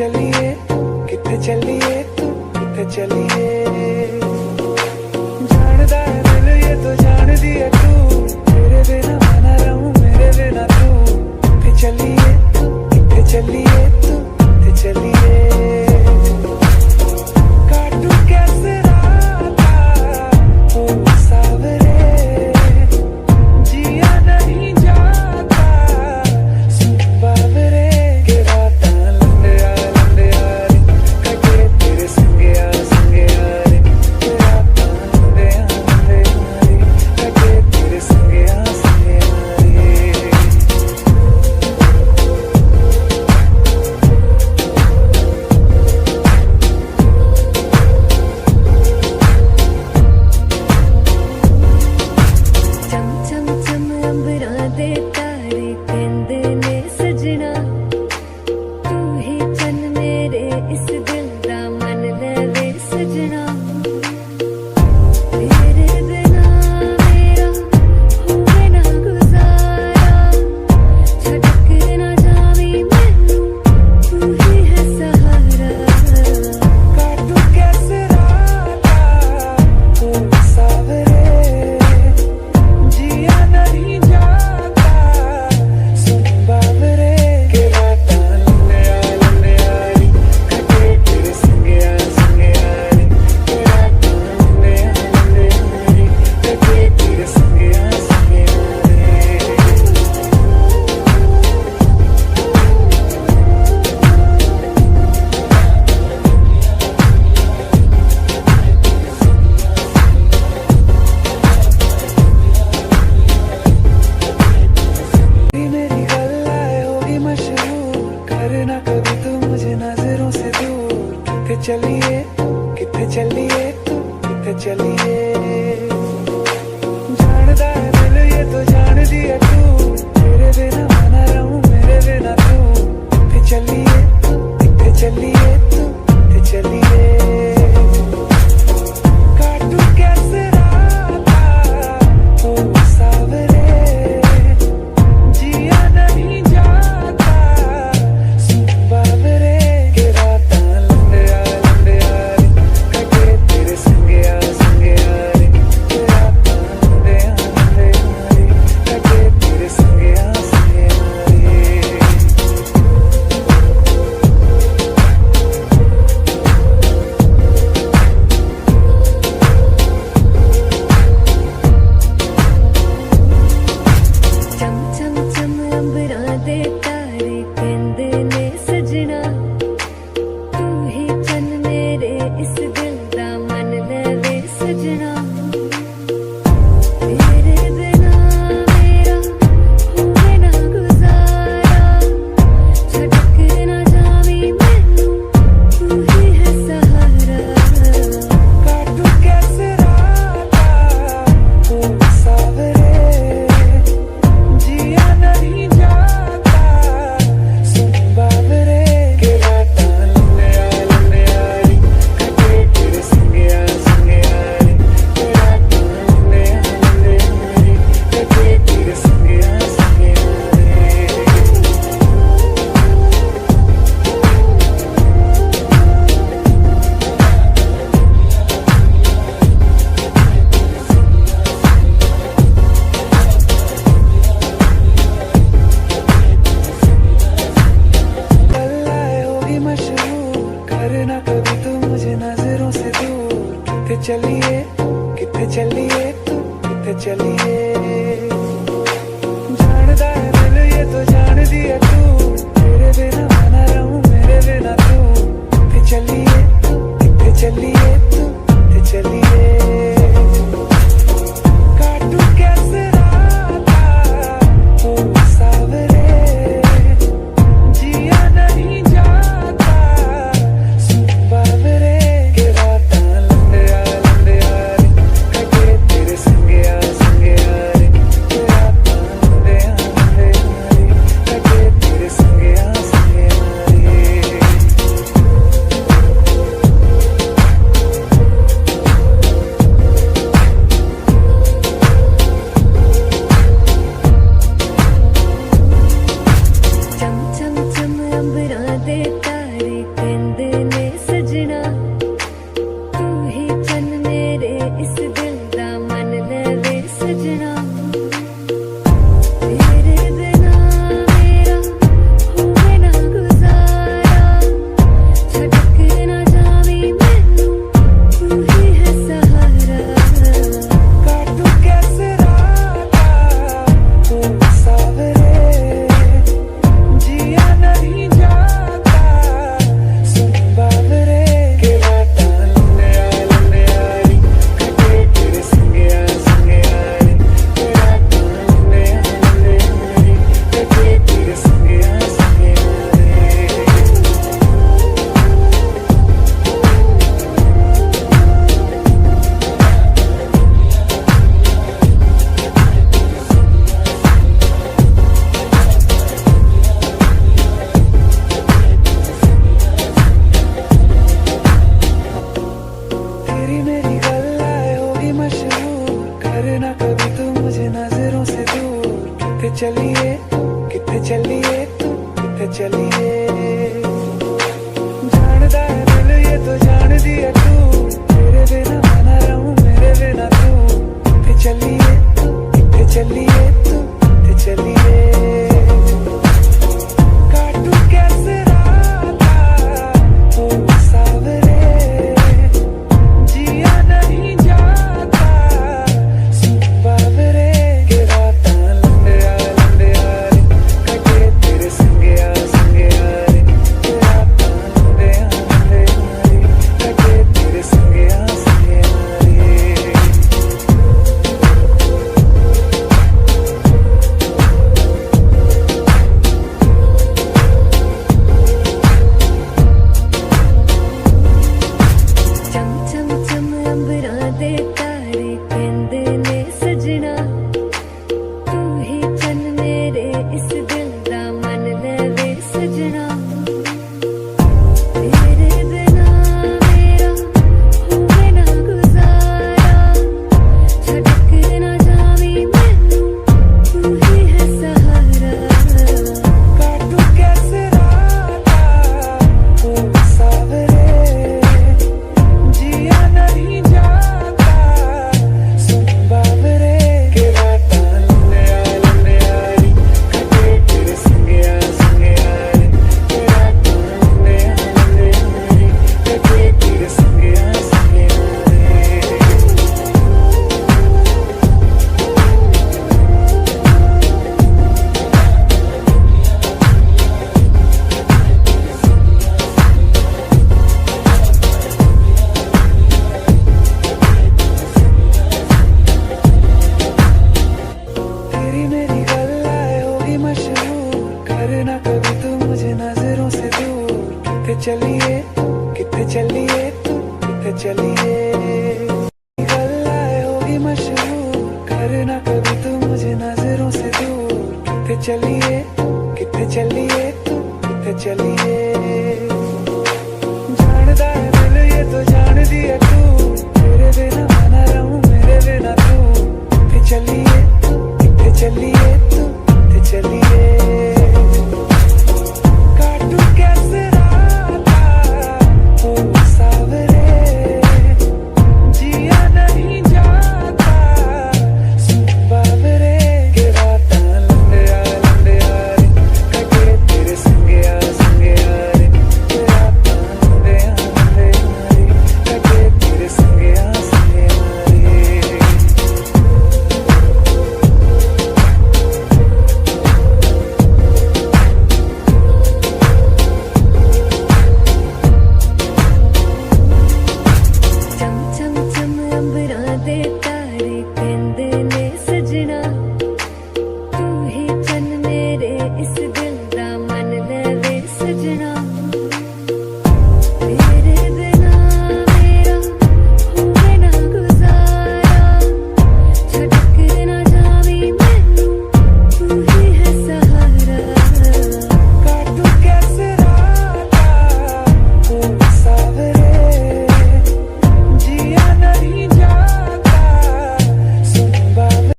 चलिए किथे चलिए तू किथे चलिए जानदा है दिल ये तो जान दिया तू तेरे बिना मैं ना रहूं मेरे बिना तू किथे चलिए किथे चलिए तू किथे चलिए काटू कैसे राता ओ सावरे जिया नहीं जाता सुन बावरे के राता लंबे यार कटे तेरे संगे यार के राता लंबे यार कटे तेरे संगे यार चम चम चम अंबरां दे तारे कहंदे ने सजना तू ही चन मेरे इस दिल दा मन लवे सजना तेरे बिना मेरा होवे ना गुजारा छटक ना जावी मैनू तू ही है सहारा काटू कैसे राता ओ सावरे जिया नहीं जाता सुन बावरे के राता लंबे यार कटे तेरे संगे यार के राता लंबे यार कटे तेरे संगे यार मेरी गल्लाए होगी मशहूर करना कभी तू मुझे नजरों से दूर किथे चलिए तू किथे चलिए जानदा है दिल ये तो जान दिया तू तेरे बिना मैं ना रहूं मेरे बिना तू किथे चलिए तू किथे चलिए काटू कैसे राता ओ सावरे जिया नहीं जाता सुन बावरे के राता लंबे यार कटे तेरे संगे यार के राता लंबे यार कटे तेरे संगे यार चम चम चम अंबरां दे तारे कहंदे ने सजना तू ही चन मेरे इस दिल दा मन लवे सजना तेरे बिना मेरा होवे ना गुजारा छटक ना जावी मैनू तू ही है सहारा काटू कैसे राता ओ सावरे जिया नहीं जाता सुन बावरे के राता लंबे यार कटे तेरे संगे यार के राता लंबे यार कटे तेरे संगे यार गल्लाए होगी मशहूर करना कभी तू मुझे नजरों से दूर किथे चलिए तू किथे चलिए चलिए किथे चलिए तू किथे चलिए जानदा है दिल ये तो जान दिया तू तेरे बिना मैं ना रहूं मेरे बिना तू किथे चलिए किथे चलिए तू किथे चलिए काटू कैसे राता ओ सावरे जिया नहीं जाता सुन बावरे के राता लंबे रे कटे तेरे संगे रे के राता लंबे रे कटे तेरे संगे रे चम चम चम अंबरां दे तारे कहंदे ने सजना तू ही चन मेरे इस दिल दा मन लवे सजना तेरे बिना मेरा होवे ना गुजारा छड़ के ना जावी मैनू तू ही है सहारा काटू कैसे राता ओ सावरे जिया नहीं जाता सुन बावरे के राता लंबे रे कटे तेरे संगे रे के राता लंबे रे कटे तेरे संगे रे तेरी मेरी गल्लाए होगी मशहूर करना कभी तू मुझे नजरों से दूर किथे चलिए तू किथे चलिए गल्लाए होगी मशहूर करना कभी तू मुझे नजरों से दूर किथे चलिए तू किथे चलिए जानदा है दिल ये तो जान दिया तू तेरे बिना मैं ना रहूं मेरे बिना तू किथे चलिए तू किथे चलिए